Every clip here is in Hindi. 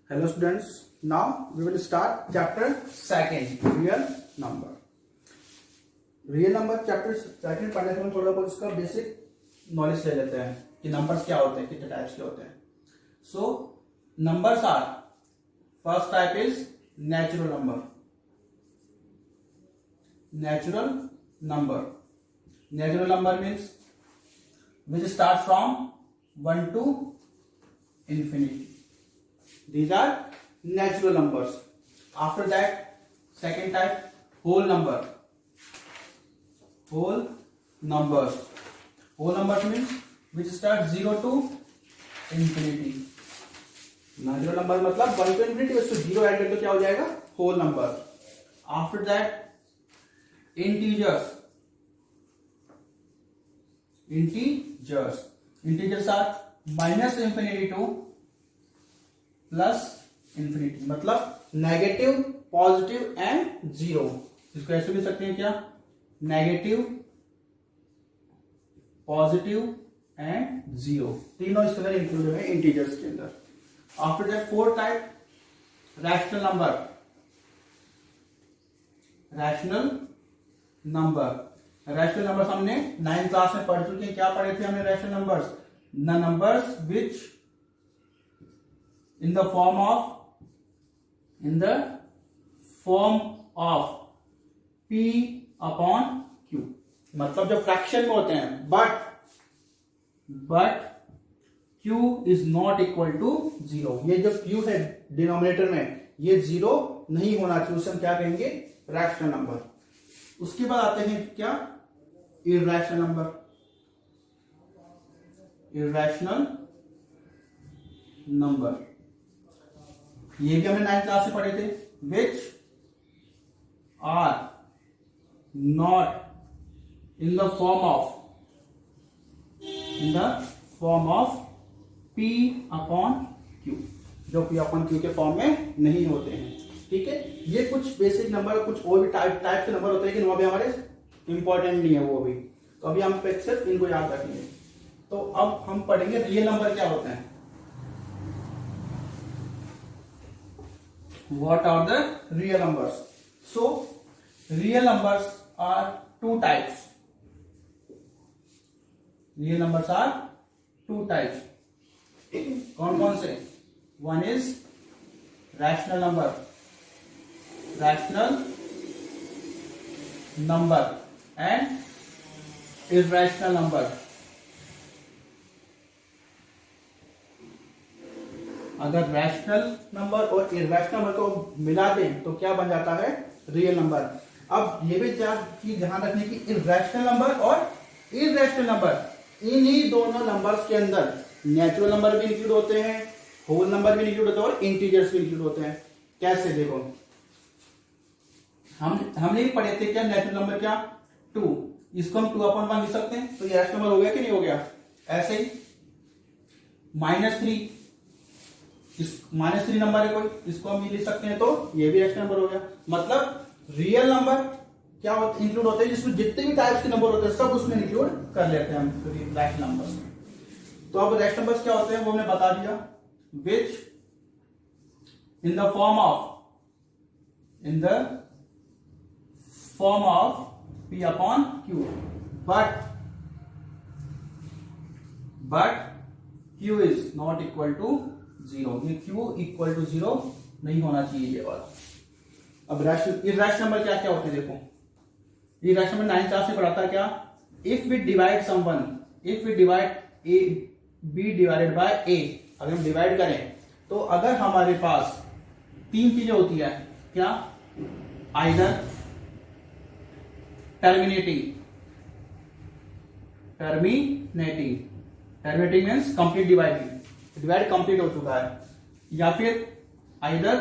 Hello students, now we will start chapter second, real number. Real number chapter second पढ़ने से हम थोड़ा बहुत इसका बेसिक नॉलेज ले लेते हैं कि नंबर्स क्या होते हैं, कितने टाइप्स के होते हैं. So numbers are, first type is natural number. Natural number, natural number means which start from 1 to infinity. These are natural numbers. After that, second type, whole number. Whole numbers. Whole numbers means which start 0 to infinity. Natural number मतलब 1 to infinity, उसको 0 ऐड करके क्या हो जाएगा? Whole number. After that, integers. Integers are minus infinity to plus infinity. मतलब नेगेटिव, पॉजिटिव एंड जीरो. इसको ऐसे भी सकते हैं क्या? नेगेटिव, पॉजिटिव एंड जीरो, तीनों इसके अंदर इंक्लूड है इंटीजर्स के अंदर. After that fourth type, rational number. Rational number, rational numbers हमने 9th क्लास में पढ़ चुके हैं. क्या पढ़े थे हमने rational numbers? The numbers which in the form of p upon q. मतलब जो फ्रैक्शन में होते हैं, but q is not equal to 0. ये जो q है डिनोमिनेटर में, ये 0 नहीं होना चाहिए, उसे हम क्या कहेंगे? Rational number. उसके बाद आते हैं क्या? Irrational number. इर्रेशनल नंबर, ये भी हमने 9th क्लास से पढ़े थे. Which are not in the form of p upon q, जो p अपॉन q के फॉर्म में नहीं होते हैं. ठीक है, ये कुछ बेसिक नंबर, कुछ और भी टाइप के नंबर होते हैं, लेकिन वो भी हमारे इंपॉर्टेंट नहीं है वो भी. तो अभी हम सिर्फ इनको याद रखेंगे. तो अब हम पढ़ेंगे रियल नंबर क्या होते हैं. What are the real numbers? So real numbers are two types. Real numbers are two types. कौन कौन से? One is rational number. Rational number and irrational number. अगर रैशनल नंबर और इर्रेशनल नंबर को मिला दें तो क्या बन जाता है? Real number. अब ये भी चीज ध्यान रखने की, इर्रेशनल नंबर और इर्रेशनल नंबर, इन्हीं दोनों नंबर्स के अंदर नेचुरल नंबर भी इंक्लूड होते हैं, होल नंबर भी इंक्लूड होते हैं और इंटीजर्स भी इंक्लूड होते हैं. कैसे? देखो, हमने पढ़े थे क्या? नेचुरल नंबर क्या? 2. इसको हम 2 अपॉन 1 लिख सकते हैं, तो ये रैशनल नंबर हो गया कि नहीं हो गया? ऐसे ही -3, -3 नंबर है कोई, इसको हम ये लिख सकते हैं, तो ये भी रैशनल नंबर हो गया. मतलब रियल नंबर क्या होते, इंक्लूड होते हैं, जिसमें जितने भी टाइप्स के नंबर होते हैं सब उसमें इंक्लूड कर लेते हैं हम रैशनल नंबर्स में. तो अब रैशनल नंबर्स क्या होते हैं वो हमने बता दिया. Which in the form of p upon q, but q is not equal to 0. ये q इक्वल टू 0 नहीं होना चाहिए, ये वाला. अब इर्रेशनल नंबर क्या क्या होते हैं? देखो, इर्रेशनल नंबर 9th क्लास में पढ़ा था क्या? If we divide a b divided by a, अगर हम डिवाइड करें तो अगर हमारे पास 3 चीजें होती है क्या? Either terminating means complete divide complete हो चुका है, या फिर either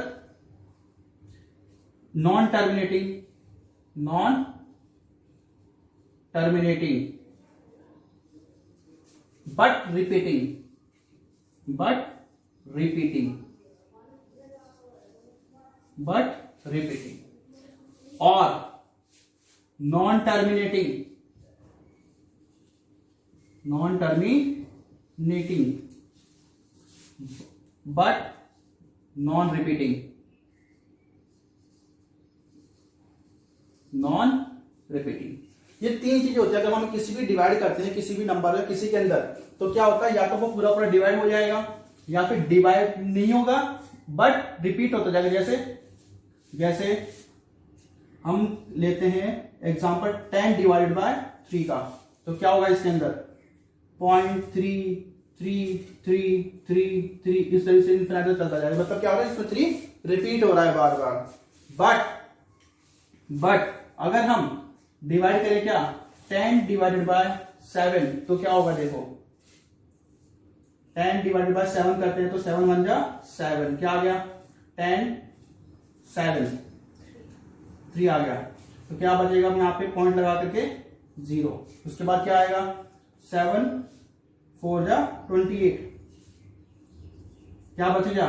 non terminating but repeating, और non terminating but non repeating, non repeating. ये तीन चीजें होती है। अगर हम किसी भी डिवाइड करते हैं किसी भी नंबर में किसी के अंदर, तो क्या होता है, या तो वो पूरा पूरा डिवाइड हो जाएगा या फिर डिवाइड नहीं होगा बट रिपीट होता जाएगा। जैसे जैसे हम लेते हैं एग्जांपल 10 डिवाइडेड बाय 3 का, तो क्या होगा इसके अंदर 0.3333 इस तरह से इन्फिनिटी चलता जाएगा। मतलब क्या हो रहा है, इसमें 3 रिपीट हो रहा है बार बार। बट अगर हम डिवाइड करें क्या 10 डिवाइडेड बाय 7, तो क्या होगा देखो 10 डिवाइडेड बाय 7 करते हैं तो 7 1 जा 7, क्या आ गया 10 7 3 आ गया। तो क्या बचेगा, हम यहाँ पे पॉइंट लगा करके 0। उसके बाद क्या आएगा 7 4 जा 28, क्या बचेगा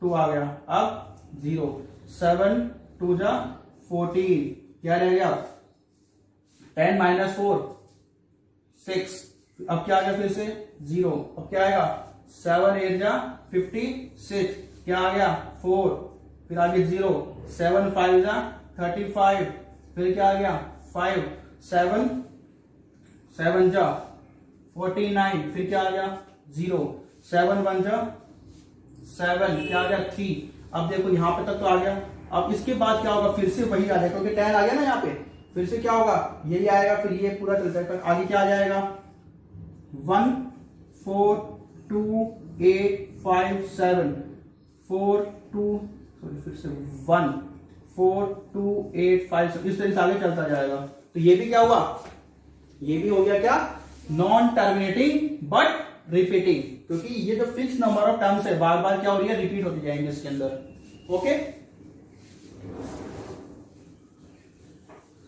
2 आ गया। अब 0 7 2 जा 14, क्या रहेगा 10 माइनस 4 6, अब क्या आ गया फिर से 0। अब क्या आएगा 7 8 जा 56, क्या आ गया 4, फिर आगे 0 7 5 जा 35, फिर क्या आ गया 5 7 7 जा 49, फिर क्या आ गया 0 7 1 जा 7, क्या आ गया 3। अब देखो यहां पे तक तो आ गया। अब इसके बाद क्या होगा, फिर से वही आ जाएगा क्योंकि 10 आ गया ना यहाँ पे, फिर से क्या होगा यही आएगा, फिर ये पूरा चलता है। आगे क्या आ जाएगा 1 4 2 8 5 7 4 2 सॉरी फिर से 1 4 2 8 5 7, इस तरह से आगे चलता जाएगा। तो ये भी क्या हुआ, ये भी हो गया क्या नॉन टर्मिनेटिंग बट रिपीटिंग, क्योंकि ये जो फिक्स नंबर ऑफ टर्म्स है बार बार क्या हो रही है, रिपीट होती जाएंगे इसके अंदर। ओके,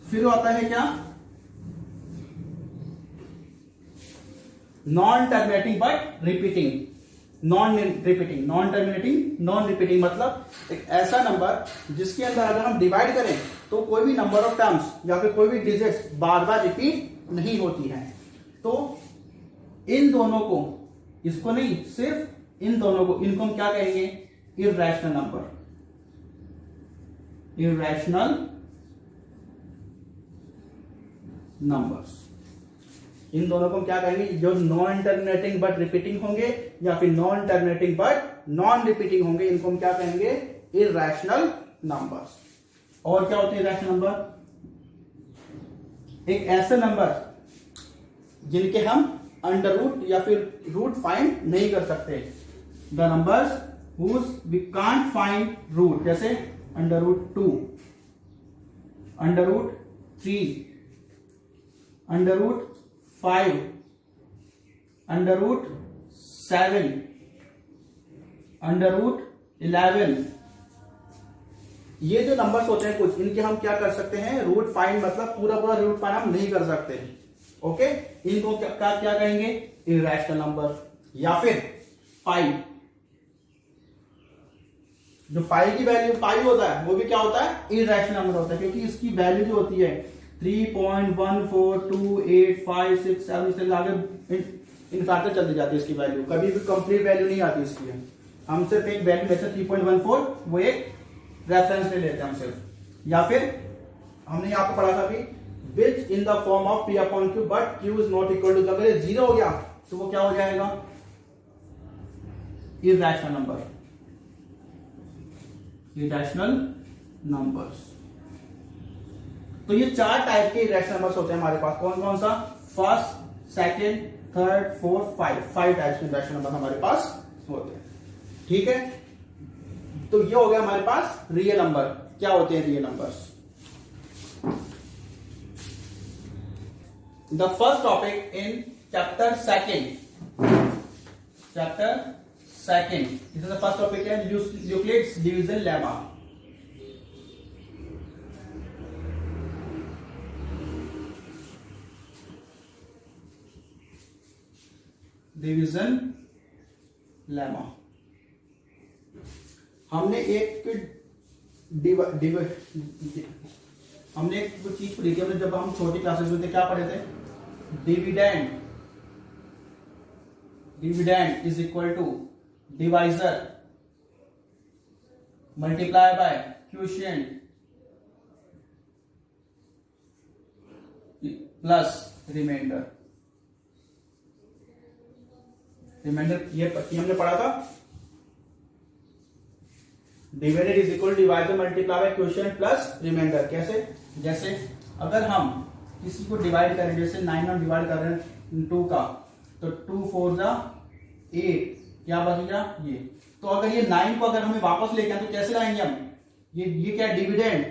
फिर आता है क्या non terminating but repeating. Non terminating non repeating मतलब एक ऐसा नंबर जिसके अंदर अगर हम डिवाइड करें तो कोई भी नंबर ऑफ टर्म्स या फिर कोई भी डिजिट्स बार बार रिपीट नहीं होती है। तो इन दोनों को, इसको नहीं सिर्फ इन दोनों को, इनको हम क्या कहेंगे इर्रेशनल नंबर। इर्रेशनल नंबर्स, इन दोनों को हम क्या कहेंगे, जो नॉन टर्मिनेटिंग बट रिपीटिंग होंगे या फिर non terminating but non repeating होंगे, इनको हम क्या कहेंगे इर्रेशनल नंबर्स। और क्या होते हैं इर्रेशनल नंबर, एक ऐसे नंबर जिनके हम अंडर रूट या फिर रूट फाइंड नहीं कर सकते। The numbers whose we can't find root, जैसे under root 2, under root 3, under root 5, under root 7, under root 11। ये जो नंबर्स होते हैं कुछ, इनके हम क्या कर सकते हैं रूट फाइंड, मतलब पूरा पूरा रूट फाइंड हम नहीं कर सकते। ओके, इनको क्या कहेंगे इर्रेशनल नंबर। या फिर पाई, जो पाई की वैल्यू पाई होता है वो भी क्या होता है इर्रेशनल नंबर होता है, क्योंकि इसकी वैल्यू जो होती है 3.1428567 इस तरह आगे इनफैक्टर चलती जाती है इसकी वैल्यू, कभी भी कंप्लीट वैल्यू नहीं आती इसकी। हम सिर्फ एक वैल्यू लेते हैं 3.14, वो एक रेफरेंस ले लेते हैं हम सिर्फ। या फिर हमने यहाँ पे पढ़ा था कि which in the form of p upon q but q is not equal to, अगर ये 0 हो गया तो वो क्या हो जाएगा इर्रेशनल नंबर। इर्रेशनल नंबर्स, तो ये 4 टाइप के इर्रेशनल नंबर्स होते हैं हमारे पास। कौन कौन सा, first, second, third, fourth, 5 types के इर्रेशनल नंबर हमारे पास होते हैं। ठीक है, तो ये हो गया हमारे पास रियल नंबर। क्या होते हैं real numbers. The first topic in chapter second, this is the first topic in Euclid's division lemma. Division lemma. हमने एक हमने एक चीज पढ़ी थी, हमने जब हम छोटी क्लासेस में थे क्या पढ़े थे, dividend is equal to divisor multiply by quotient plus remainder. Remainder ये हमने पढ़ा था, divided is equal divider multiply by quotient plus remainder. कैसे? जैसे अगर हम किसी को डिवाइड करें, जैसे 9 हम डिवाइड कर रहे हैं 2 का, तो 2 4 जा 8, क्या बचेगा ये। तो अगर ये 9 को अगर हमें वापस लेके आए तो कैसे लाएंगे हम, ये क्या dividend,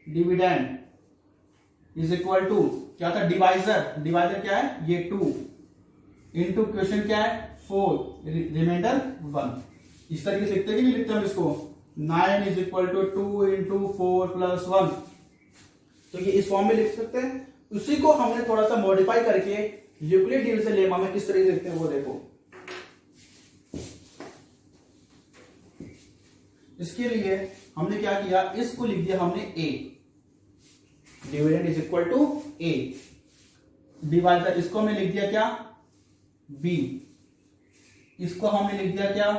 dividend is equal to क्या था डिवाइजर, डिवाइजर क्या है ये 2 इंटू क्वेश्चन क्या है 4, रिमाइंडर 1। इस तरीके से लिखते कि नहीं लिखते हम इसको, 9 is equal to 2 into 4 plus 1। तो ये इस फॉर्म में लिख सकते हैं। उसी को हमने थोड़ा सा मॉडिफाई करके यूक्लिड डिवीजन लेमा में किस तरह से लिखते हैं वो देखो। इसके लिए हमने क्या किया, इसको लिख दिया हमने a, dividend is equal to a, divider इसको हमने लिख दिया क्या b, इसको हमने लिख दिया क्या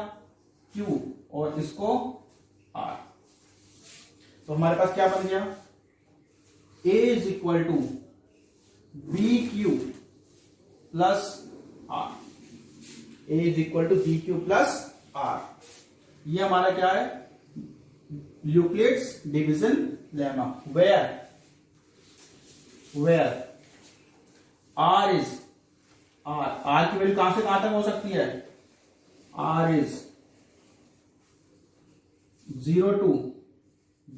q, और इसको r। तो हमारे पास क्या बन गया, a is equal to B Q plus are, a is equal to B Q plus R. ये हमारा क्या है, Euclid's division lemma, where r is r की वैल्यू कहां से कहां तक हो सकती है, r is 0 to b,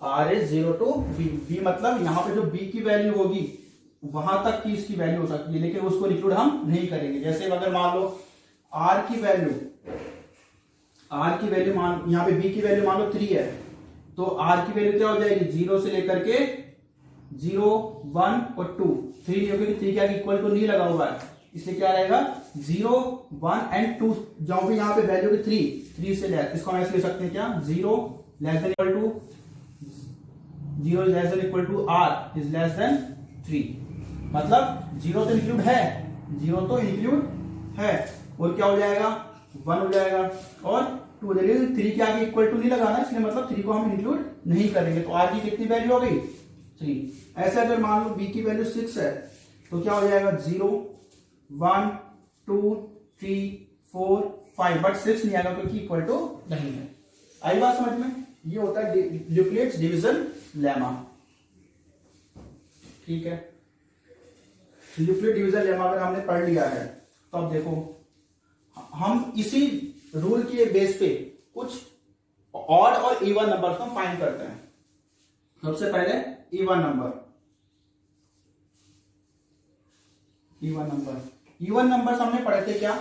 r is 0 to b मतलब यहां पे जो b की वैल्यू होगी वहां तक की इसकी वैल्यू हो सकती है, लेकिन उसको इंक्लूड हम नहीं करेंगे। जैसे अगर मान लो r की वैल्यू मान, यहां पे b की वैल्यू मान लो 3 है, तो r की वैल्यू क्या हो जाएगी 0 से लेकर के 0 1 और 2, 3 नहीं होगी, 3 क्या इक्वल टू नहीं लगा हुआ है, इसलिए क्या रहेगा 0 1 एंड 2। जहां पे यहाँ पे वैल्यू की 3 से लेस, इसको हम ऐसे ले सकते हैं क्या 0 less than equal to 0 is less than equal to r is less than 3, मतलब 0 तो इंक्लूड है, 0 तो इंक्लूड है, और क्या हो जाएगा 1 हो जाएगा, और 2 हो जाएगा। 3 के आगे इक्वल टू नहीं लगाना, इसलिए मतलब 3 को हम इंक्लूड नहीं करेंगे। तो r की कितनी वैल्यू हो गई 3। ऐसे अगर मान लो b की वैल्यू 6 है, तो क्या हो जाएगा 0 1 2 3 4 5, बट 6 नहीं आएगा क्योंकि इक्वल टू नहीं है। आई बात समझ में, ये होता है यूक्लिड्स डिवीजन लेमा। ठीक है, यूक्लिड डिवीजन लेमा अगर हमने पढ़ लिया है, तो अब देखो हम इसी रूल के बेस पे कुछ ऑड और इवन नंबर को फाइंड करते हैं। सबसे पहले इवन नंबर्स हमने पढ़े थे क्या,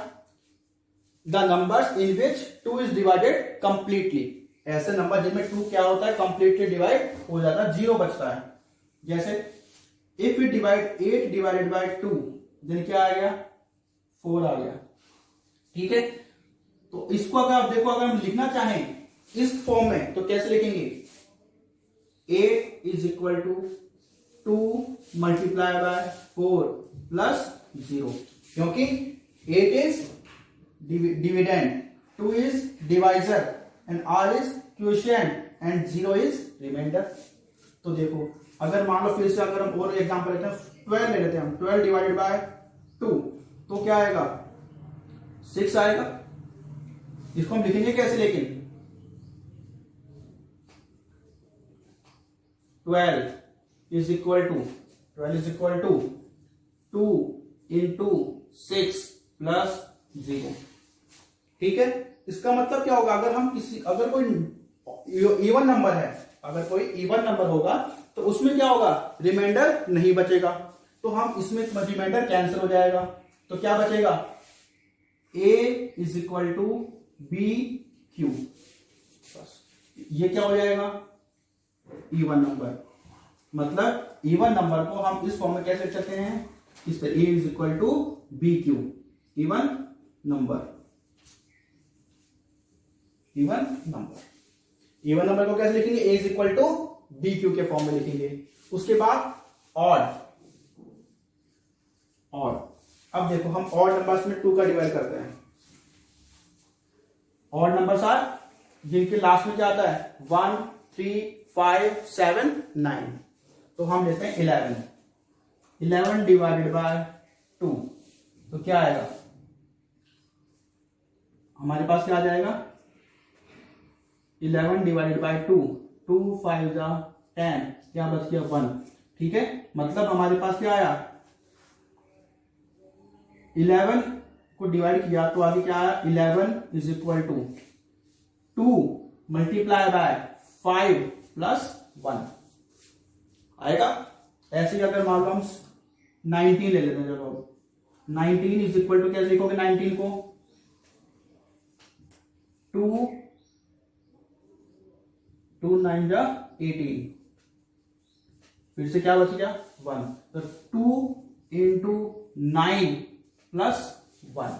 the numbers in which 2 is divided completely, ऐसे नंबर जिनमें 2 क्या होता है कंप्लीटली डिवाइड हो जाता है, 0 बचता है। जैसे if we divide 8 divided by 2, then क्या आ गया 4 आ गया। ठीक है, तो इसको अगर आप देखो, अगर हम लिखना चाहें इस फॉर्म में तो कैसे लिखेंगे, 8 is equal to 2 multiply by 4 plus 0, क्योंकि 8 is dividend, 2 is divisor and r is quotient and 0 is remainder. तो देखो अगर मान लो फिर से अगर हम और एग्जांपल लेते हैं, 12 ले लेते हैं हम, 12 डिवाइडेड बाय 2, तो क्या आएगा 6 आएगा। इसको हम लिखेंगे कैसे, लेकिन 12 is equal to 2 into 6 plus 0। ठीक है, इसका मतलब क्या होगा, अगर कोई इवन नंबर है, अगर कोई इवन नंबर होगा तो उसमें क्या होगा रिमाइंडर नहीं बचेगा, तो हम इसमें रिमाइंडर कैंसिल हो जाएगा, तो क्या बचेगा a is equal to B Q, ये क्या हो जाएगा इवन नंबर। मतलब इवन नंबर को हम इस फॉर्म में कैसे लिख सकते हैं, इस तरह a is equal to B q, even number को कैसे लिखेंगे, a is equal to B q के फॉर्म में लिखेंगे। उसके बाद ऑड, अब देखो हम ऑड नंबर्स में 2 का डिवाइड करते हैं, ऑड नंबर्स आर जिनके लास्ट में क्या आता है 1 3 5 7 9, तो हम लेते हैं 11। 11 डिवाइडेड बाय 2, तो क्या आएगा हमारे पास, क्या आ जाएगा 11 डिवाइडेड बाय 2, 2 5 जा 10, क्या बच गया 1। ठीक है, मतलब हमारे पास क्या आया 11 को डिवाइड किया तो आगे क्या आया 11 is equal to 2 multiply by 5 plus 1 आएगा। ऐसे ही अगर मान लो हम 19 ले लेते हैं, चलो 19 इज इक्वल टू कैसे लिखोगे 19 को 2 9 जा 18, फिर से क्या बच गया 1, तो 2 इंटू 9 प्लस 1।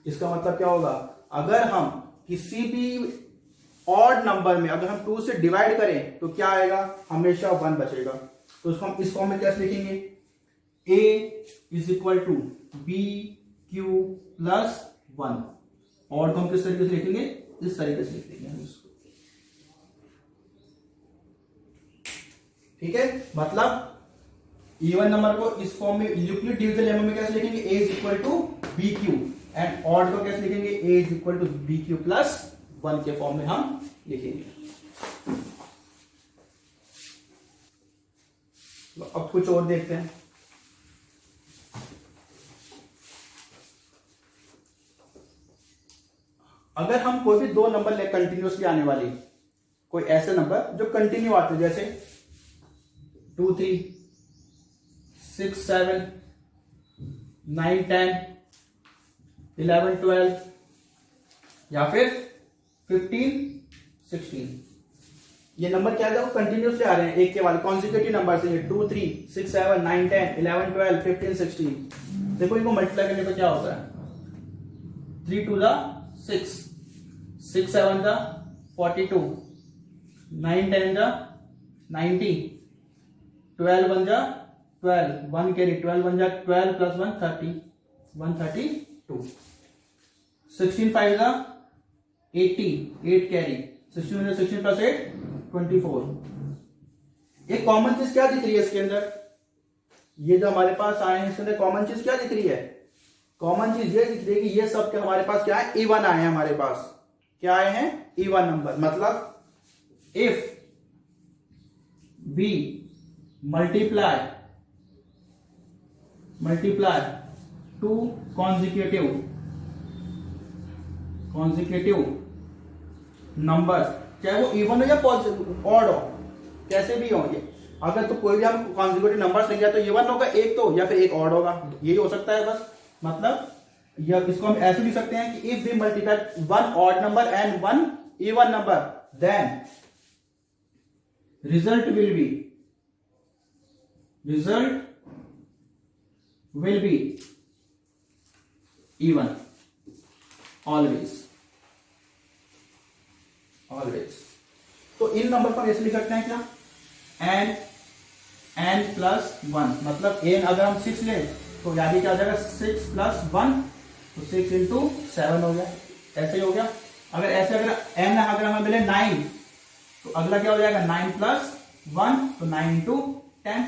इसका मतलब क्या होगा, अगर हम किसी भी ऑड नंबर में अगर हम 2 से डिवाइड करें तो क्या आएगा, हमेशा 1 बचेगा। तो इसको हम इस फॉर्म में कैसे लिखेंगे, a is equal to B Q plus 1, और तो हम किस तरीके से लिखेंगे, इस तरीके से लिख देंगे हम इसको। ठीक है, मतलब इवन नंबर को इस फॉर्म में यूक्लिड डिवीजन लेमा में कैसे लिखेंगे, a is equal to B q, and odd को कैसे लिखेंगे, a is equal to B Q plus 1 के फॉर्म में हम लिखेंगे। तो अब कुछ और देखते हैं। अगर हम कोई भी दो नंबर ले कंटिन्यूसली आने वाली, कोई ऐसे नंबर जो कंटिन्यू आते हैं, जैसे 2 3 6 7 9 10 11 12 या फिर 15 16, ये नंबर क्या है, वो कंटिन्यूसली आ रहे हैं एक के बाद कॉन्जिक्यूटिव नंबर से, 2 3 6 7 9 10 11 12 15 16। देखो इनको मल्टीप्लाई करने पर क्या होता है, 3 2 जा 6, 6 7 जा 42, 9 10 जा 90, 12 1 जा 12, 1 कैरी 12 1 जा 12 प्लस 1 30, 132, 16 5 जा 80, 8 कैरी 16 16 प्लस 8 24। एक कॉमन चीज क्या दिख रही है इसके अंदर, ये जो हमारे पास आए हैं इसके अंदर कॉमन चीज क्या दिख रही है, कॉमन चीज ये दिख रही है कि ये सब के हमारे पास क्या है, इवन आए हैं, हमारे पास क्या आए हैं, इवन नंबर। मतलब if we multiply two consecutive numbers, चाहे वो इवन हो या ऑड हो, कैसे भी हो, ये अगर तो कोई भी हम कॉन्जिक्यूटिव नंबर्स लेंगे तो इवन होगा एक तो, या फिर एक ऑड होगा, यही हो सकता है बस। मतलब या इसको हम ऐसे भी सकते हैं कि if we multiply 1 odd number and 1 even number, then result will be even always. तो इन नंबर पर ऐसे लिख सकते हैं क्या, n प्लस 1, मतलब n अगर हम 6 ले तो यानी क्या हो जाएगा 6 प्लस 1, तो 6 इंटू 7 हो गया, ऐसे ही हो गया। अगर ऐसे अगर n अगर हमें मिले 9 तो अगला क्या हो जाएगा 9 प्लस 1, तो 9 इंटू 10।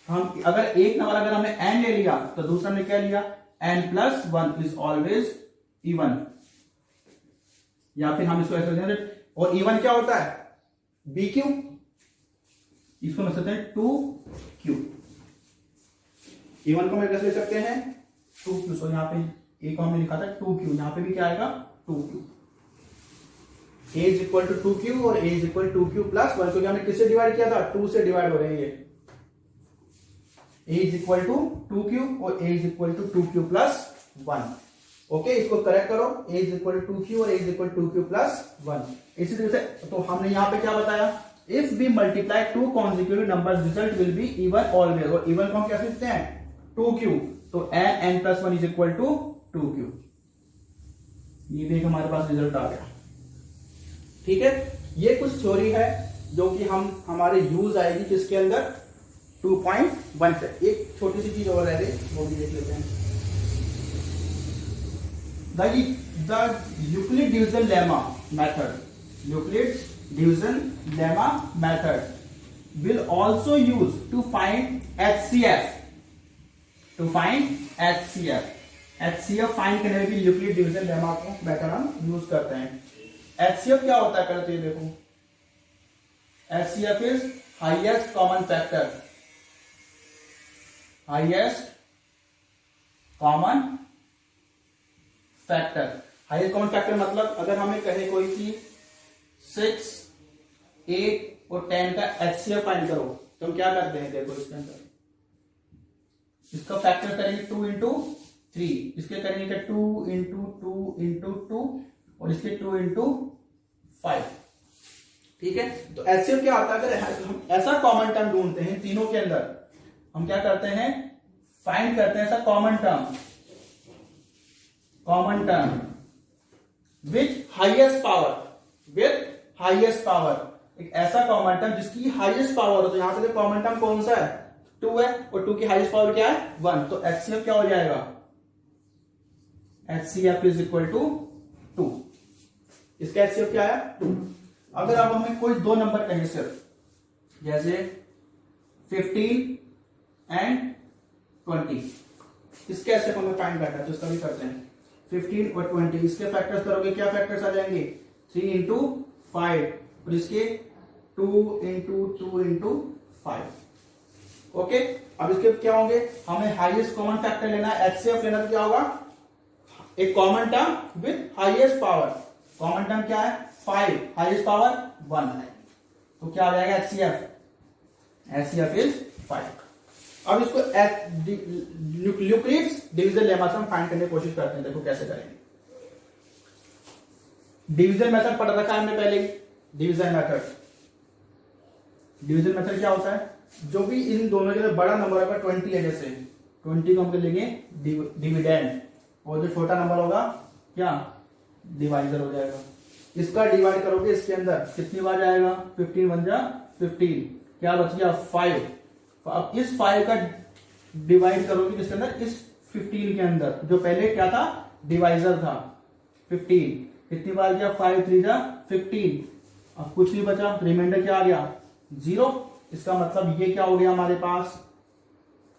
हम अगर एक नंबर अगर हमने n ले लिया तो दूसरा ने क्या लिया, n plus 1 is always even, या फिर हम इसको ऐसे, और इवन क्या होता है BQ, इसको लिख सकते हैं 2Q। इवन को हम कैसे लिख सकते हैं 2Q, सो यहाँ पे एक हमने लिखा था 2Q, यहाँ पे भी क्या आएगा 2Q। A is equal to 2Q और A is equal to 2Q plus 1, क्योंकि हमने किससे डिवाइड किया था, 2 से डिवाइड हो रहे हैं ये। A is equal to 2Q और A is equal to 2Q plus 1। Okay, इसको करेक्ट करो, a is equal to 2Q और a is equal to 2Q plus 1। इसी तरह से तो हमने यहां पे क्या बताया, if we multiply 2 consecutive numbers result will be even always, और इवन को हम क्या लिखते हैं 2Q, तो n plus 1 is equal to 2Q। ये भी हमारे पास रिजल्ट आ गया। ठीक है, ये कुछ थ्योरी है जो कि हम हमारे यूज आएगी किसके अंदर 2.1 से। एक छोटी सी चीज और रह गई, वो भी देख लेते हैं। The Euclid division lemma method Euclid's division lemma method will also use to find HCF. To find HCF. HCF find करने के लिए यूक्लिड डिवीजन लेमा को मेथड हम यूज करते हैं. HCF क्या होता है पहले तो ये देखो. HCF is highest common factor. Highest common factor. Highest common factor मतलब अगर हमें कहे कोई चीज 6, 8 और 10 का HCF फाइंड करो तो हम क्या करते हैं. देखो इसके अंदर इसका फैक्टर करेंगे 2 इंटू 3, इसके करेंगे 2 इंटू 2 इंटू 2 और इसके 2 इंटू 5. ठीक है. तो HCF क्या होता है. अगर हम ऐसा कॉमन टर्म ढूंढते हैं तीनों के अंदर, हम क्या करते हैं फाइंड करते हैं ऐसा common term with highest power. एक ऐसा कॉमन टर्म जिसकी हाईएस्ट पावर हो. तो यहां पे कॉमन टर्म कौन सा है 2 है और 2 की हाईएस्ट पावर क्या है 1. तो HCF क्या हो जाएगा. HCF is equal to 2. इसका HCF क्या है 2. अगर अब हमें कोई दो नंबर कहें सिर्फ, जैसे 15 एंड 20, इसके HCF हमें फाइंड करना है तो इसका भी करते हैं. 15 और 20 इसके फैक्टर्स करोगे क्या फैक्टर्स आ जाएंगे 3 इंटू 5 और इसके 2 इंटू 2 इंटू 5. ओके. अब इसके क्या होंगे. हमें हाईएस्ट कॉमन फैक्टर लेना है. HCF लेना तो क्या होगा एक common term with highest power. Common term क्या है 5, हाईएस्ट पावर 1. तो क्या आ जाएगा HCF. HCF is 5. अब इसको यूक्लिड्स डिवीजन लेमा से हम फाइंड करने की कोशिश करते हैं. देखो कैसे करेंगे. डिवीजन मेथड पढ़ रखा है हमने पहले. डिवीजन मेथड क्या होता है. जो भी इन दोनों के बड़ा नंबर होगा 20 है, जैसे 20 को हम लेंगे डिविडेंड और जो छोटा नंबर होगा क्या डिवाइजर हो जाएगा. इसका डिवाइड करोगे इसके अंदर कितनी बार जाएगा 15 बन जा 15. क्या बच गया 5. अब इस 5 का डिवाइड करोगे किसके अंदर इस 15 के अंदर जो पहले क्या था डिवाइजर था 15. कितनी बार गया 5 3 जा 15. अब कुछ नहीं बचा. रिमाइंडर क्या आ गया 0. इसका मतलब ये क्या हो गया हमारे पास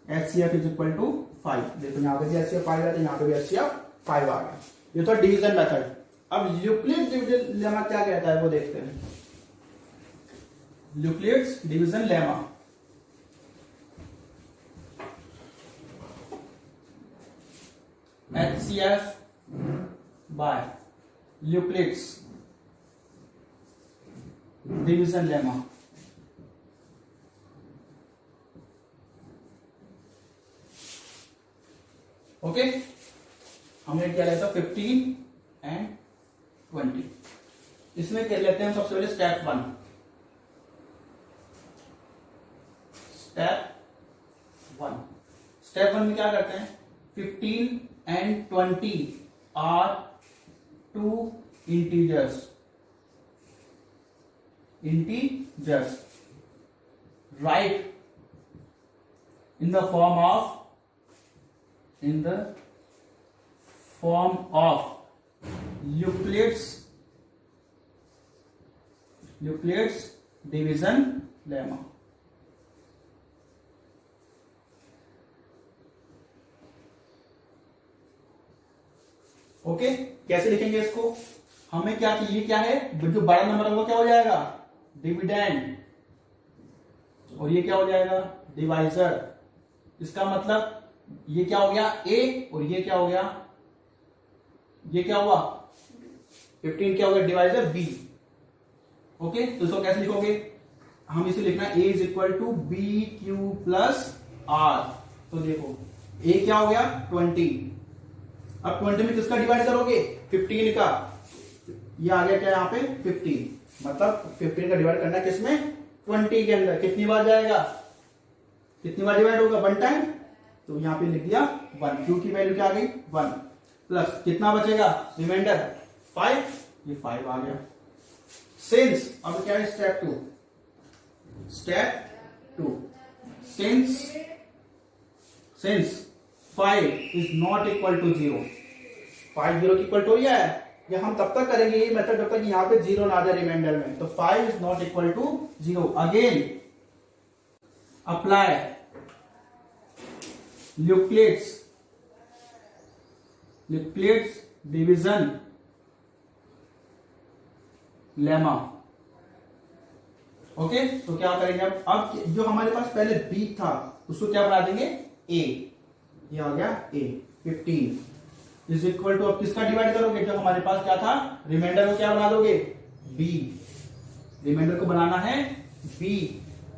HCF इज इक्वल टू 5. देखो यहाँ पे भी HCF 5 है तो यहाँ पे भी HCF 5 आ गया. ये तो डिवीजन मेथड. अब यूक्लिड डिवीजन लेमा क्या कहता है वो देखते हैं. Euclid's division lemma HCF by Euclid's division lemma. Okay. हमने क्या लिया था 15 एंड 20. इसमें कर लेते हैं सबसे पहले स्टेप 1. स्टेप 1 में क्या करते हैं 15 and 20 are 2 integers. Write in the form of Euclid's division lemma. Okay. कैसे लिखेंगे इसको. हमें क्या चाहिए क्या है जो बड़ा नंबर है वो क्या हो जाएगा डिविडेंड और ये क्या हो जाएगा डिवाइजर. इसका मतलब ये क्या हो गया A और ये क्या हो गया ये क्या हुआ 15 क्या हो गया डिवाइजर B. ओके. तो इसको कैसे लिखोगे. हम इसे लिखना A is equal to BQ plus R. तो देखो A क्या हो गया 20. अब 20 में किसका डिवाइड करोगे 15 का. ये आ गया क्या यहाँ पे 15. मतलब 15 का डिवाइड करना है किसमें 20 के अंदर. कितनी बार जाएगा कितनी बार डिवाइड होगा 1 टाइम. तो यहां पे लिख दिया 1. Q की वैल्यू क्या आ गई 1 प्लस कितना बचेगा रिमाइंडर 5. ये 5 आ गया. सिंस अब क्या है step 2 since 5 is not equal to 0. 5 0 की इक्वल टू है ये हम तब तक करेंगे ये मेथड जब तक यहाँ पे जीरो ना आ जाए रिमाइंडर में। तो 5 is not equal to 0। Again apply Euclid's division lemma. Okay, तो क्या करेंगे अब जो हमारे पास पहले b था उसको क्या बना देंगे a, ये आ गया a। 15 इज इक्वल टू, अब किसका डिवाइड करोगे, जो हमारे पास क्या था रिमाइंडर को क्या बना दोगे b, रिमाइंडर को बनाना है b।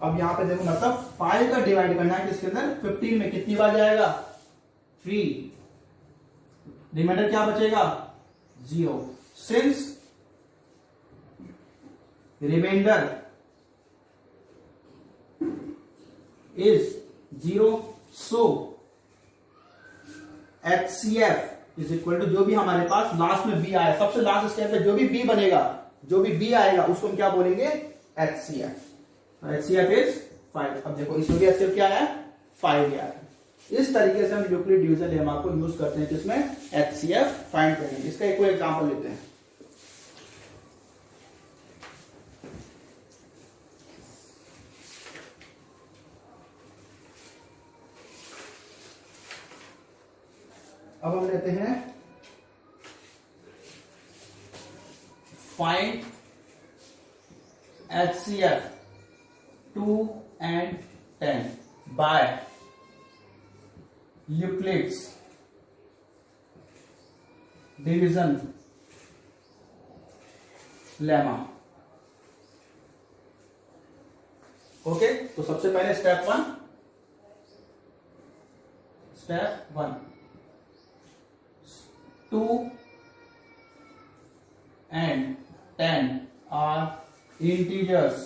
अब यहां पे देखो मतलब 5 का डिवाइड करना है किसके अंदर 15 में, कितनी बार जाएगा 3, रिमाइंडर क्या बचेगा 0। Since remainder is 0, so HCF is equal to, जो भी हमारे पास लास्ट में b आया, सबसे लास्ट स्टेप में जो भी b बनेगा, जो भी b आएगा उसको हम क्या बोलेंगे HCF। HCF is 5। अब देखो इसमें भी HCF क्या है 5 आया। इस तरीके से हम यूक्लिड डिवीजन लेमा को यूज करते हैं जिसमें HCF फाइंड करेंगे। इसका एक एग्जांपल लेते हैं। अब हम लेते हैं find HCF 2 and 10 by Euclid's division lemma। Okay, तो सबसे पहले step 1 2 and 10 are integers।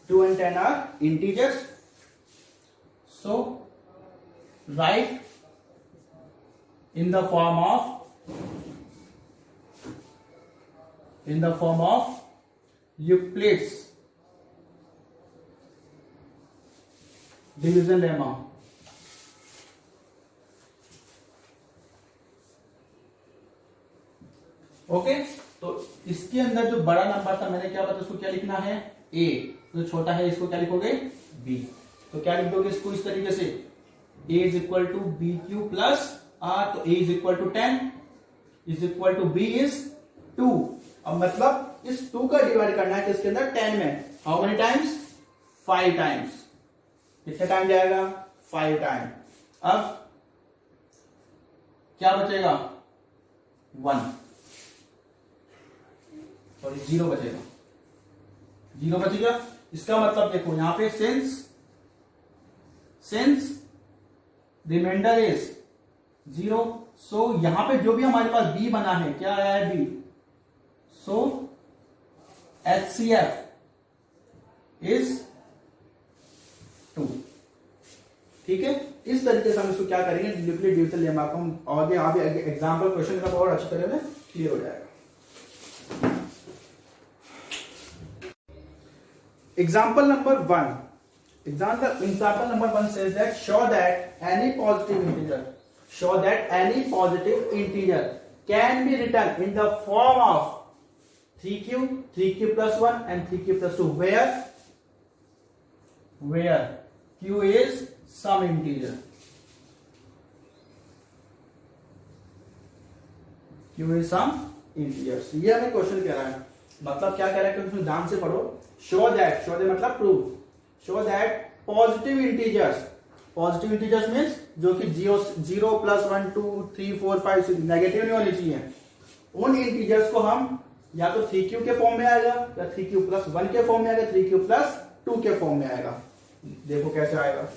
2 and 10 are integers, so write in the form of Euclid's division lemma। Okay, तो इसके अंदर जो बड़ा नंबर था मैंने क्या बताया, उसको क्या लिखना है a, जो छोटा है इसको क्या लिखोगे b। तो क्या लिख दोगे इसको इस तरीके से a is equal to B Q plus r, तो a is equal to 10 is equal to b is 2। अब मतलब इस 2 का डिवाइड करना है किसके अंदर 10 में, हाउ मेनी टाइम्स 5 टाइम्स। कितने टाइम जाएगा 5 टाइम। अब क्या बचेगा 1 और 0 बचेगा, 0 बचेगा। इसका मतलब देखो यहां पे सिंस रिमाइंडर इज 0, सो यहां पे जो भी हमारे पास b बना है, क्या आया है b, सो HCF इज 2। ठीक है, इस तरीके से हम इसको क्या करेंगे यूक्लिड डिवीजन लेमा को हम आगे एग्जाम्पल क्वेश्चन का और अच्छी तरह से क्लियर हो जाएगा। Example number 1 says that show that any positive integer can be written in the form of 3q plus 1 and 3q plus 2 where q is some integer। q is some integers। ये हमें क्वेश्चन कह रहा है, मतलब क्या कह रहा है क्वेश्चन ध्यान से पढ़ो। शो दैट मतलब prove, show that positive integers means जो कि 0 प्लस 1 2 3 4 5 6 नेगेटिव नहीं होनी चाहिए। उन इंटीजर्स को हम या तो 3q के फॉर्म में आएगा, या 3q प्लस 1 के फॉर्म में आएगा, 3q प्लस 2 के फॉर्म में आएगा। देखो कैसे आएगा,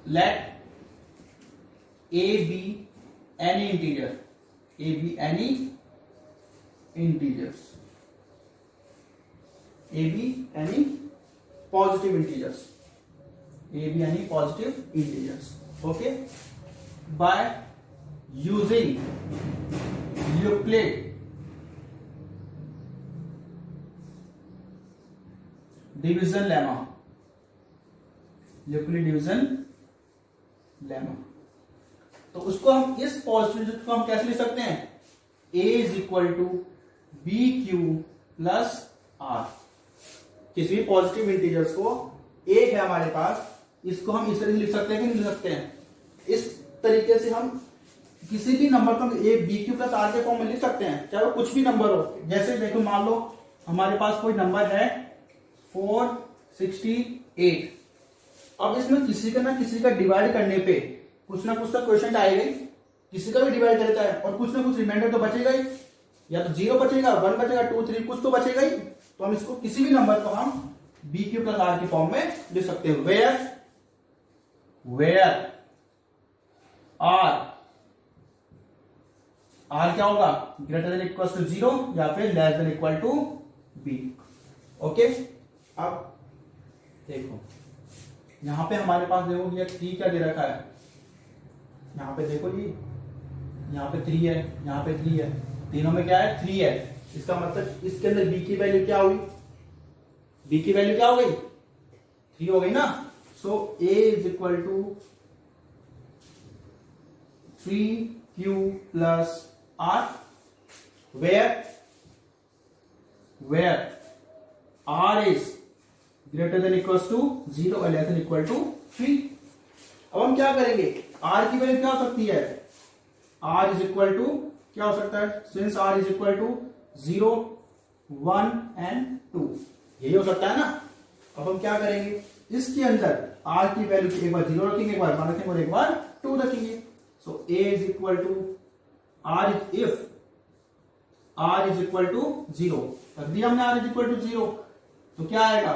late a be any integer, a be any integers, a be any positive integers, a be any positive integers। okay, by using Euclid division lemma, Euclid division lemma. तो उसको हम इस पॉजिटिव को हम कैसे लिख सकते हैं, a is equal to B Q plus r. किसी भी पॉजिटिव इंटीजर्स को एक है हमारे पास, इसको हम इस तरह से लिख सकते हैं कि नहीं लिख सकते हैं, इस तरीके से हम किसी भी नंबर को हम a b Q plus r के फॉर्म में लिख सकते हैं, चाहे वो कुछ भी नंबर हो। जैसे देखो मान लो हमारे पास कोई नंबर है 468, अब इसमें किसी का ना किसी का डिवाइड करने पे कुछ ना कुछ तो क्वेश्चन आएगा ही, किसी का भी डिवाइड करता है और कुछ ना कुछ रिमाइंडर तो बचेगा ही, या तो 0 बचेगा, 1 बचेगा, 2 3 कुछ तो बचेगा ही। तो हम इसको किसी भी नंबर को हम बी क्यू प्लस आर के फॉर्म में लिख सकते हैं, वेयर आर क्या होगा, ग्रेटर देन इक्वल टू 0 या फिर less than equal to b. Okay, अब देखो यहां पे हमारे पास देखो ये 3 क्या दे रखा है, यहां पे देखो जी, यहाँ पे 3 है, यहाँ पे 3 है, तीनों में क्या है 3 है। इसका मतलब इसके अंदर बी की वैल्यू क्या हुई, बी की वैल्यू क्या हो गई 3 हो गई ना। So A is equal to 3q plus are, where R is greater than equal to 0 और लेस देन इक्वल टू 3। अब हम क्या करेंगे, आर की वैल्यू क्या हो सकती है, आर इज इक्वल टू क्या हो सकता है, since r is equal to 0 1 and 2, यही हो सकता है ना। अब हम क्या करेंगे, इसके अंदर आर की वैल्यू एक बार 0 रखेंगे, एक बार 1 रखेंगे और एक बार 2 रखेंगे। So A is equal to R, if are is equal to 0 रख दिया हमने, आर इज इक्वल टू 0, तो क्या आएगा,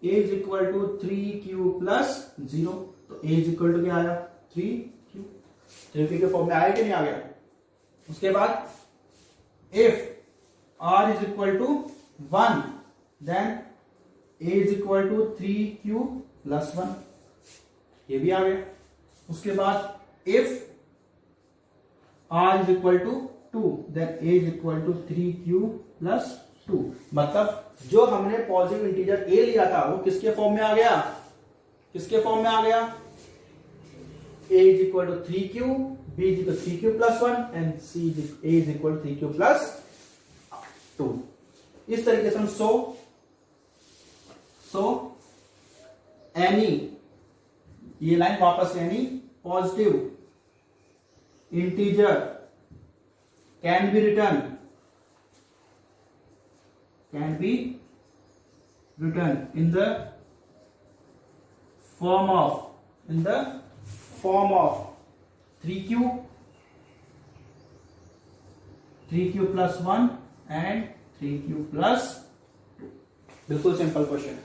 A is equal to 3q plus 0। तो ए इज इक्वल टू क्या आया 3q, 3q के फॉर्म में आया कि नहीं आ गया। उसके बाद if are is equal to 1 then a is equal to 3q plus 1, ये भी आ गया। उसके बाद if are is equal to 2 then a is equal to 3q plus 2। मतलब जो हमने पॉजिटिव इंटीजर ए लिया था वो किसके फॉर्म में आ गया, किसके फॉर्म में आ गया, a is equal to 3q, b is equal to 3q plus 1 and a is equal to 3q plus 2। इस तरीके से हम सो एनी, ये लाइन वापस से, any positive integer can be return in the form of 3q plus 1 and 3q plus 2। बिल्कुल simple question.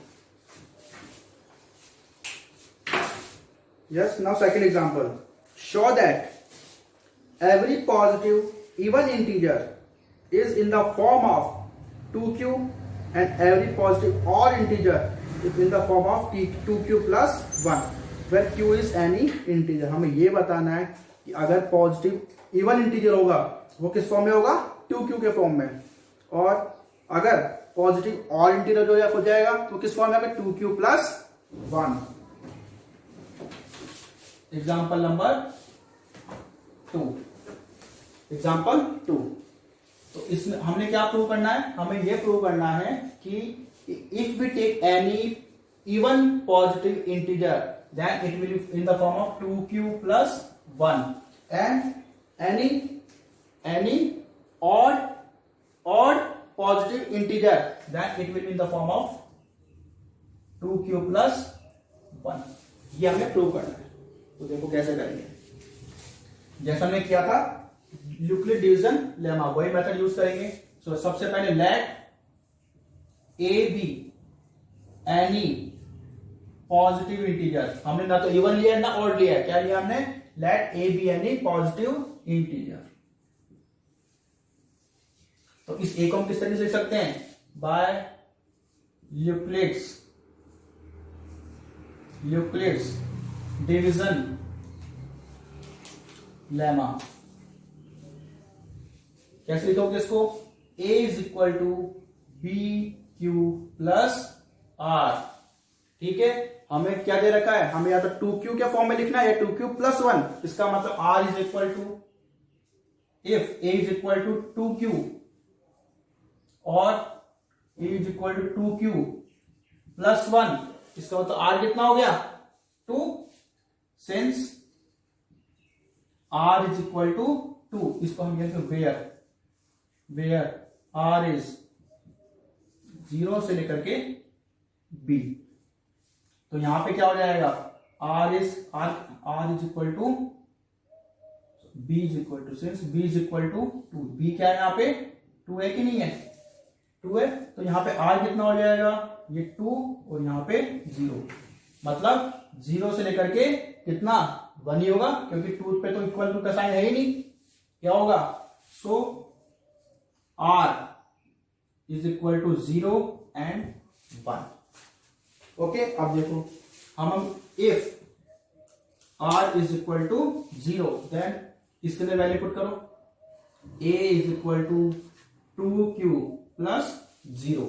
Yes, now second example. Show that every positive even integer is in the form of 2q and every positive odd integer is in the form of 2q plus 1 where q is any integer। हमें ये बताना है कि अगर पॉजिटिव इवन इंटीजर होगा वो किस फॉर्म में होगा, 2q के फॉर्म में, और अगर पॉजिटिव ऑड इंटीजर हो जाएगा तो किस फॉर्म में होगा, 2q plus 1। Example number 2, example 2। तो इसमें हमने क्या प्रूव करना है, हमें यह प्रूव करना है कि if we take any even positive integer then it will be in the form of 2q plus 1 and any odd positive integer then it will be in the form of 2q plus 1। ये हमें प्रूव करना है। तो देखो कैसे करेंगे, जैसा हमने किया था यूक्लिड डिवीजन लेमा, वही मेथड यूज करेंगे। सो सबसे पहले let a be any positive integer, हमने ना तो इवन लिया ना ऑड लिया, क्या लिया हमने, let a be any positive integer. तो इस ए को हम किस तरीके से लिख सकते हैं, बाय यूक्लिड्स डिवीजन लेमा। कैसे लिखोगे इसको, a is equal to B Q plus r. ठीक है, हमें क्या दे रखा है, हमें या तो 2q के फॉर्म में लिखना है या 2q प्लस 1। इसका मतलब r is equal to, if a is equal to 2q और a is equal to 2q plus 1, इसका मतलब r कितना हो गया 2, since r is equal to 2, इसको हम कहते हैं वेयर r इज 0 से लेकर के b। तो यहां पे क्या हो जाएगा, r is equal to b is equal to, since b is equal to 2, b क्या है यहाँ पे 2 है कि नहीं है, 2 है। तो यहाँ पे r कितना हो जाएगा, ये 2 और यहाँ पे 0, मतलब 0 से लेकर के कितना 1 ही होगा, क्योंकि 2 पे तो इक्वल टू का साइन है ही नहीं, क्या होगा। So r is equal to 0 and 1। Okay, अब देखो हम if r is equal to 0, then इसके लिए वैल्यू पुट करो, a is equal to 2q plus 0,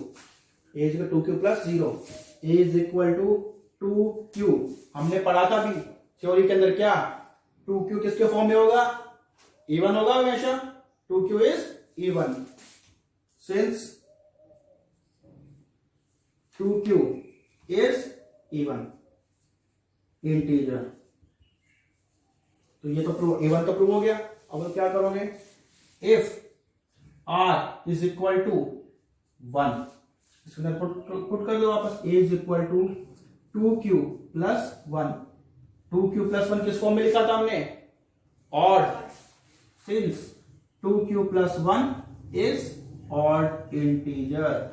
a is equal 2q plus 0, a is equal to 2q। हमने पढ़ा था भी थ्योरी के अंदर, क्या 2q किसके फॉर्म में होगा, even होगा हमेशा, 2q is even, since 2q is even integer. तो ये तो प्रूव, even तो प्रूव हो गया। अब क्या करोगे, if r is equal to 1, इसके अंदर पुट कर दो वापस, a is equal to 2q plus 1, 2q plus 1 किस फॉर्म में लिखा था हमने, odd, since 2q plus 1 is odd integer.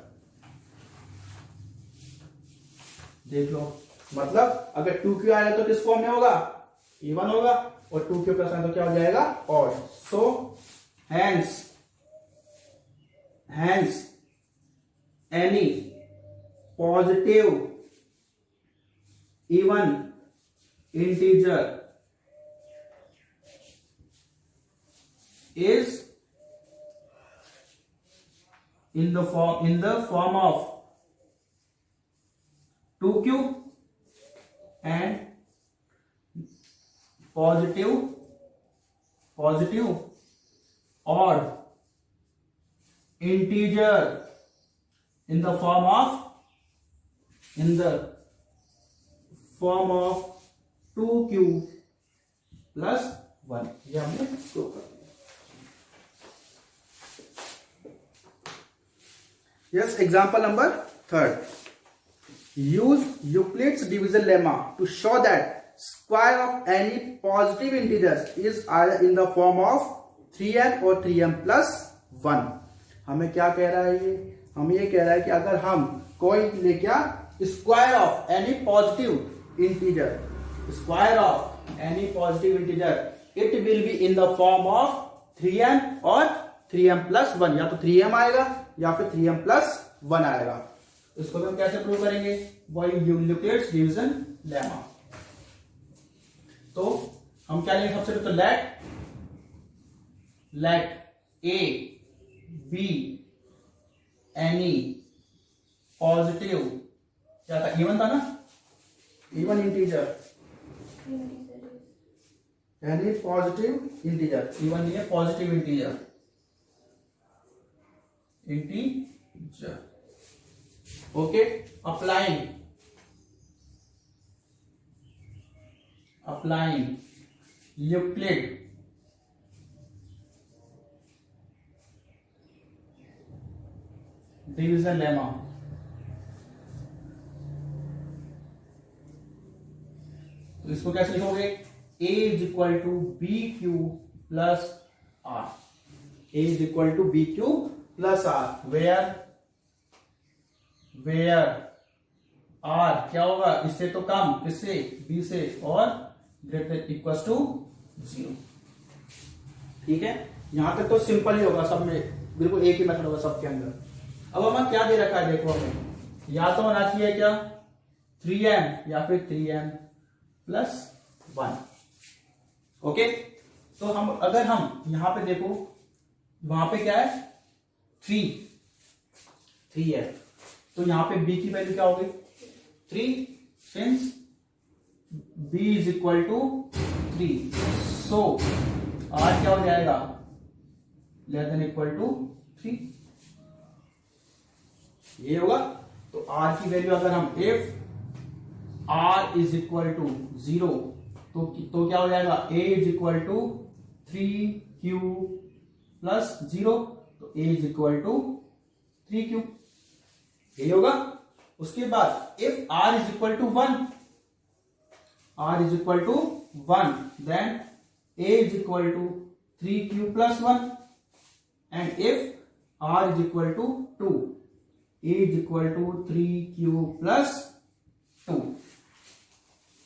देख लो, मतलब अगर 2q आया तो किस फॉर्म में होगा, even होगा, और 2q प्लस 1 तो क्या हो जाएगा, odd. So hence any positive even integer is in the form of 2q and positive odd integer in the form of 2q plus 1। ये हमने प्रूव कर दिया। Yes, example number 3। use Euclid's division lemma to show that square of any positive integers is either in the form of 3n or 3m plus 1। हमें क्या कह रहा है ये, हम ये कह रहा है कि अगर हम कोई ले क्या, square of any positive integer, square of any positive integer, it will be in the form of 3m और 3m प्लस 1, या तो 3m आएगा या फिर 3m प्लस 1 आएगा। इसको हम कैसे प्रूव करेंगे, वही यूक्लिड्स डिवीजन लेमा। तो हम क्या लेंगे, सबसे पहले let a be any positive, क्या था, इवन था ना, even integer, any positive integer, even नहीं है, positive integer, okay. Applying Euclid division lemma, तो इसको कैसे लिखोगे, a is equal to B Q plus are, a is equal to B Q plus are, where r क्या होगा, इससे तो कम, किससे, बी से, और ग्रेटर इक्वल टू 0। ठीक है, यहां तक तो सिंपल ही होगा, सब में बिल्कुल एक ही मेथड होगा सबके अंदर। अब हमें क्या दे रखा है, देखो हमें या तो होना चाहिए क्या 3m या फिर 3m प्लस 1। ओके, तो हम अगर हम यहां पे देखो, वहां पे क्या है 3 है, तो यहां पे b की वैल्यू क्या होगी 3, since b is equal to 3, so r क्या हो जाएगा, लेस देन इक्वल टू 3, ये होगा। तो r की वैल्यू अगर हम if r is equal to 0 तो क्या हो जाएगा, a is equal to 3q plus 0, तो a is equal to 3q, यही होगा। उसके बाद if r is equal to 1, r is equal to 1, then a is equal to 3q plus 1, and if r is equal to 2, a is equal to 3q plus 2।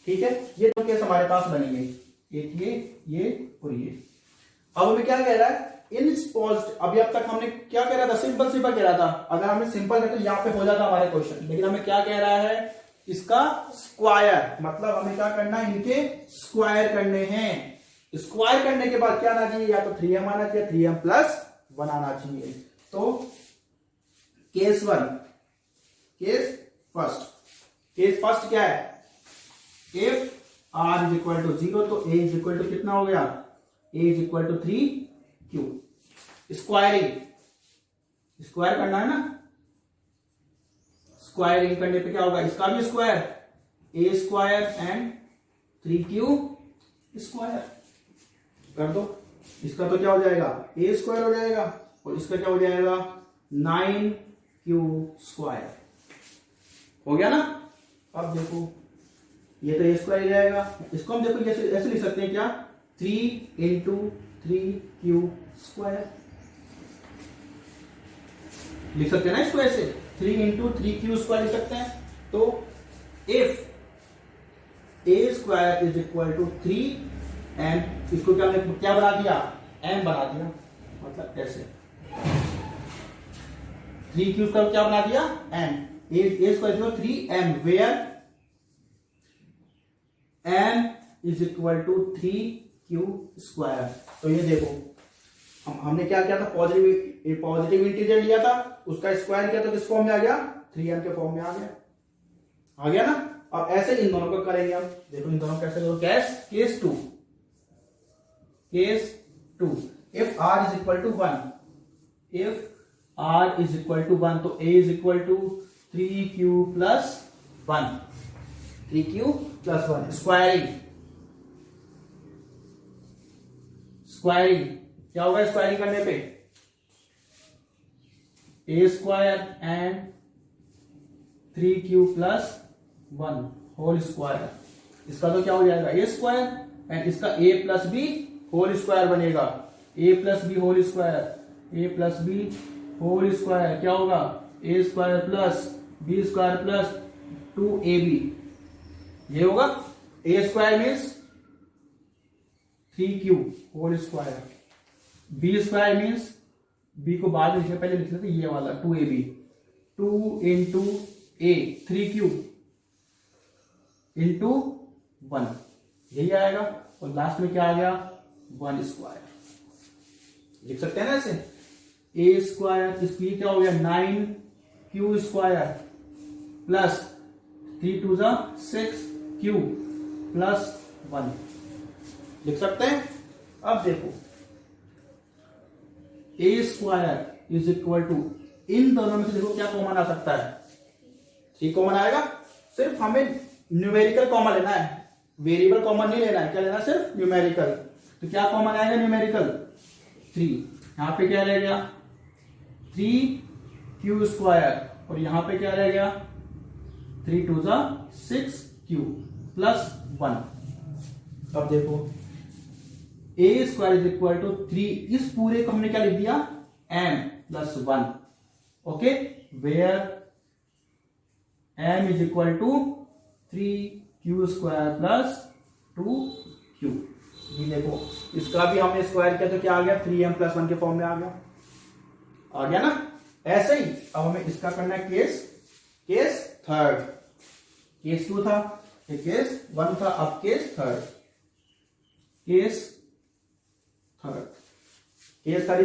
ठीक है, ये दो केस हमारे पास बनेंगे, एक ये और ये। अब हमें क्या कह रहा है, इन पॉजिटिव, अभी अब तक हमने क्या कह रहा था, सिंपल कह रहा था। अगर हमें सिंपल है तो यहां पे हो जाता हमारे क्वेश्चन, लेकिन हमें क्या कह रहा है, इसका स्क्वायर, मतलब हमें क्या करना है, इनके स्क्वायर करने हैं। स्क्वायर करने के बाद क्या आना चाहिए, या तो 3m आना चाहिए, 3m प्लस 1 आना चाहिए। तो केस फर्स्ट क्या है, if r is equal to 0 तो a इज इक्वल टू कितना हो गया, a is equal to 3q। Square करना है ना, स्क्वायरिंग करने पे क्या होगा, इसका भी square, a square and 3q square कर दो। इसका तो क्या हो जाएगा, a स्क्वायर हो जाएगा, और इसका क्या हो जाएगा, 9q स्क्वायर हो गया ना। अब देखो ये तो a स्क्वायर हो जाएगा, इसको हम देखो ऐसे लिख सकते हैं क्या, 3 इंटू 3q स्क्वायर लिख सकते हैं ना, इसको ऐसे 3 इंटू 3q स्क्वायर लिख सकते हैं। तो if a square is equal to 3 and इसको क्या बना दिया, m बना दिया, मतलब ऐसे 3q स्क्वायर क्या बना दिया, m, a square is 3m, where m is equal to 3q square. तो ये देखो हमने क्या किया था, पॉजिटिव इंटीजर लिया था, उसका स्क्वायर किया तो किस फॉर्म में आ गया, 3m के फॉर्म में आ गया ना। अब ऐसे इन दोनों को करेंगे हम, देखो इन दोनों कैसे करो, case two if r is equal to 1, if r is equal to 1 तो a is equal to 3q plus 1, 3q plus 1, squaring क्या होगा, स्क्वायरिंग करने पे a square and 3q plus 1 whole square, इसका तो क्या हो जाएगा, a स्क्वायर एंड इसका a plus b whole square बनेगा, a plus b whole square, क्या होगा, a square plus b square plus 2ab, ये होगा। a square means 3q whole square, b square means b को बाद में लिखने, पहले लिख लेते ये वाला 2ab, 2 into a 3q into 1, यही आएगा, और लास्ट में क्या आ गया, 1 स्क्वायर लिख सकते हैं ना ऐसे। a स्क्वायर, इसकी क्या हो गया, 9q square plus 3 2 6q plus 1 लिख सकते हैं। अब देखो a square is equal to, इन दोनों में से देखो क्या कॉमन आ सकता है, 3 कॉमन आएगा, सिर्फ हमें न्यूमेरिकल कॉमन लेना है, वेरिएबल कॉमन नहीं लेना है, क्या लेना है, सिर्फ न्यूमेरिकल। तो क्या कॉमन आएगा, न्यूमेरिकल 3, यहां पे क्या रह गया, 3q स्क्वायर, और यहां पे क्या रह गया, 3 2 6q प्लस 1। अब देखो a square is equal to 3, इस पूरे को हमने क्या लिख दिया, m plus 1, okay, where m is equal to 3q square plus 2q। ये देखो इसका भी हमने स्क्वायर किया तो क्या आ गया, 3m प्लस 1 के फॉर्म में आ गया ना। ऐसे ही अब हमें इसका करना है केस थर्ड, केस 2 था, केस 1 था, अब case third is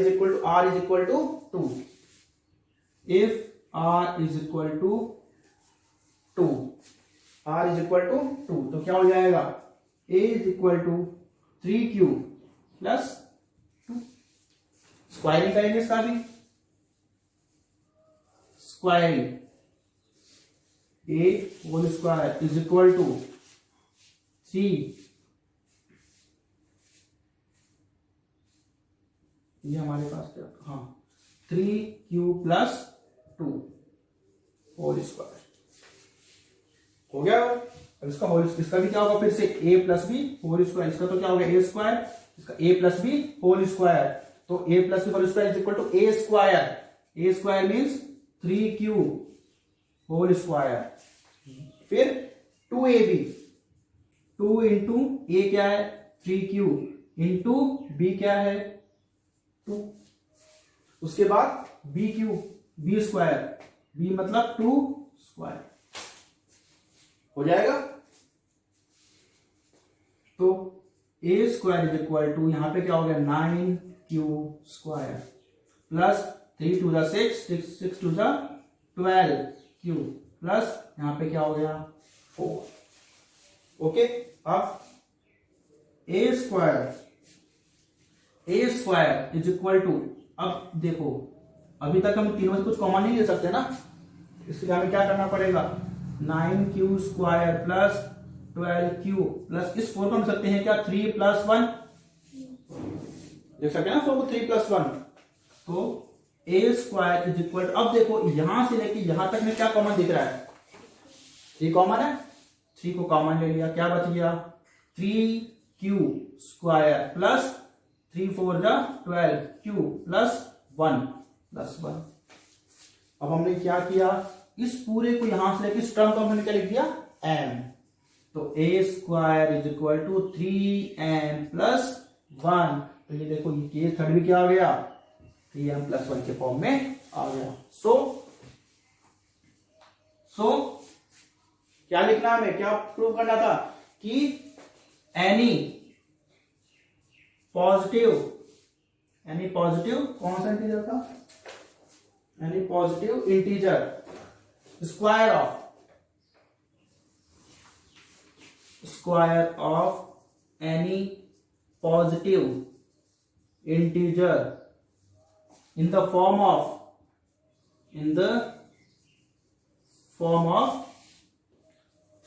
equal to r is equal to 2, if r is equal to 2 r is equal to 2, तो क्या हो जाएगा a is equal to 3q plus 2। Squaring करेंगे इसका भी, squaring a whole square is equal to 3, ये हमारे पास क्या, हाँ 3q प्लस 2 होल स्क्वायर हो गया। अब इसका होल, इसका भी क्या होगा फिर से a plus b whole square, इसका तो क्या होगा a स्क्वायर, इसका a plus b whole square, तो a plus b whole square is equal to a square means 3q whole square, फिर 2ab, 2 इंटू a क्या है 3q इंटू b क्या है 2, उसके बाद b स्क्वायर, b मतलब 2 स्क्वायर हो जाएगा। तो a square is equal to, यहां पे क्या हो गया 9q square plus 3 two 6, 6 two 12q plus यहां पे क्या हो गया 4। ओके, अब a square is equal to, अब देखो अभी तक हम तीनों में कुछ कॉमन नहीं ले सकते ना, इसलिए हमें क्या करना पड़ेगा 9q square plus 12q plus इस 4 को हम सकते हैं क्या 3 प्लस 1, देख सकते हैं ना 4 को 3 प्लस 1, तो a square is equal to, अब देखो यहां से लेके यहां तक में क्या कॉमन दिख रहा है 3 कॉमन है, 3 को कॉमन ले लिया, क्या बच गया 3q square plus 3 4 12q plus 1। अब हमने क्या किया, इस पूरे को यहां से लेके इस टर्म को हमने क्या लिख दिया m, तो a square is equal to 3m plus 1, तो ये देखो ये केस थर्ड भी क्या आ गया 3m प्लस 1 के फॉर्म में आ गया। सो क्या लिखना हमें, क्या प्रूव करना था कि एनी पॉजिटिव कौन सा इंटीजर था, any positive integer square of any positive integer in the form of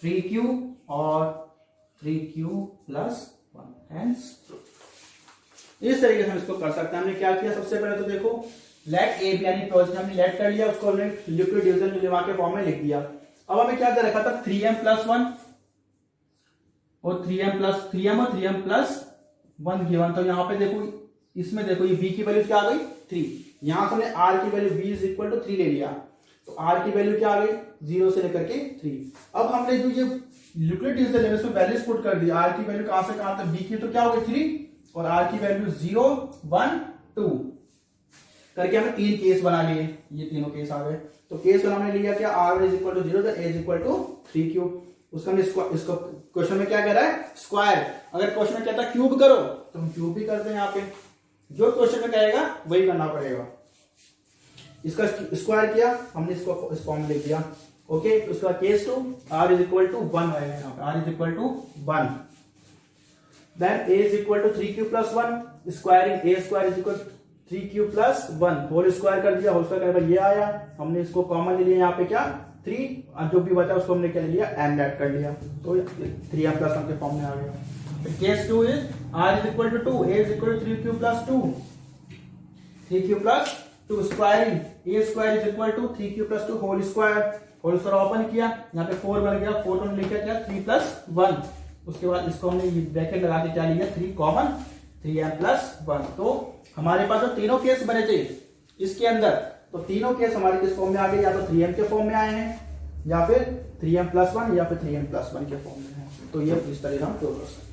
3q or 3q plus 1, hence true। इस तरीके से हम इसको कर सकते हैं। हमने क्या किया, सबसे पहले तो देखो लेट ए बी यानी प्रोजेक्ट हमने लेट कर लिया, उसको हमने लिक्विड डिवीजन लेवा के फॉर्म में लिख दिया। अब हमें क्या दे रखा था 3m प्लस 1 और 3m प्लस 1 गिवन, तो यहाँ पे देखो इसमें देखो ये b की वैल्यू क्या आ गई 3, यहां से हमने r की value b is equal to 3 ले लिया, तो r की वैल्यू क्या आ गई 0 से लेकर के 3। अब हमने जो ये लिक्विड डिवीजन लेवल में वैल्यूज पुट कर दी, r की वैल्यू कहां से कहां तक, b की तो क्या हो गई 3 और r की वैल्यू 0 1 2 करके हमने 3 केस बना लिए, ये तीनों केस आ गए। तो केस वन हमने लिया क्या r इज इक्वल टू 0 तो a is equal to 3q, उसका हमने इसको क्वेश्चन में क्या कह रहा है स्क्वायर, अगर क्वेश्चन में कहता है क्यूब करो तो हम क्यूब भी करते हैं, यहाँ पे जो क्वेश्चन में कहेगा वही करना पड़ेगा। इसका स्क्वायर किया हमने, इसको इस फॉर्म में लिख दिया। ओके, उसका case 2 r is equal to 1 आएगा, यहाँ पे r is equal to 1, then a is equal to 3q plus 1, squaring a square is equal 3q plus 1 whole square कर दिया, होल स्क्वायर करके ये आया, हमने इसको कॉमन ले लिया, यहाँ पे क्या 3 जो भी बचा उसको हमने क्या ले लिया m ऐड कर लिया, तो 3m प्लस 1 के फॉर्म में आ गया। Case 2 is r is equal to 2, a is equal to 3q plus 2, 3q plus 2 squaring a square is equal to 3q plus 2 whole square open किया, यहाँ पे 4 बन गया, 4 को लिखा क्या 3 प्लस 1, उसके बाद इसको हमने ब्रैकेट लगा के क्या लिया 3 कॉमन 3m प्लस 1। तो हमारे पास जो तीनों केस बने थे इसके अंदर, तो तीनों केस हमारे किस फॉर्म में आ गए, या तो 3m के फॉर्म में आए हैं या फिर 3m प्लस 1 या फिर 3m प्लस 1 के फॉर्म में है। तो ये इस तरह हम प्रूव कर सकते हैं।